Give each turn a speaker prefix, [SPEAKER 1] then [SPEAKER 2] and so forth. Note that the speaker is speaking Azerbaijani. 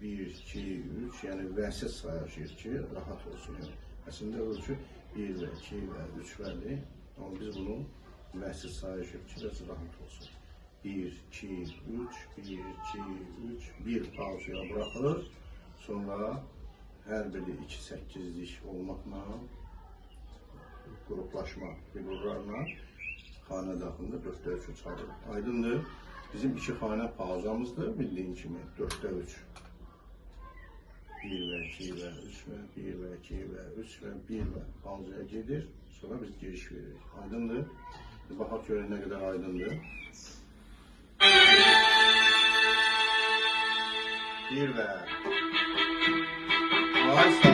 [SPEAKER 1] 1, 2, 3, yəni vəsiz sayacağıq ki, rahat olsun. Yəni, əslində ölçü 1 və 2 və 3 vəli, amma biz bunu vəsiz sayacağıq ki, biraz rahat olsun. 1, 2, 3, 1, 2, 3, 1 pauzuya bırakılır. Sonra hər biri 2-8'lik olmaqla, qruplaşma figurlarla xanə daxilində 4'də 3'ü çalır. Aydındır. Bizim 2 xanə pauzamızdır, bildiğin kimi 4'də 3. 1 və 2 və 3 və 1 və 2 və 3 və 1 və pauzaya gedir. Sonra biz giriş veririk. Aydındır. Baxaq görək nə qədər aydındır. 1 və... Aysa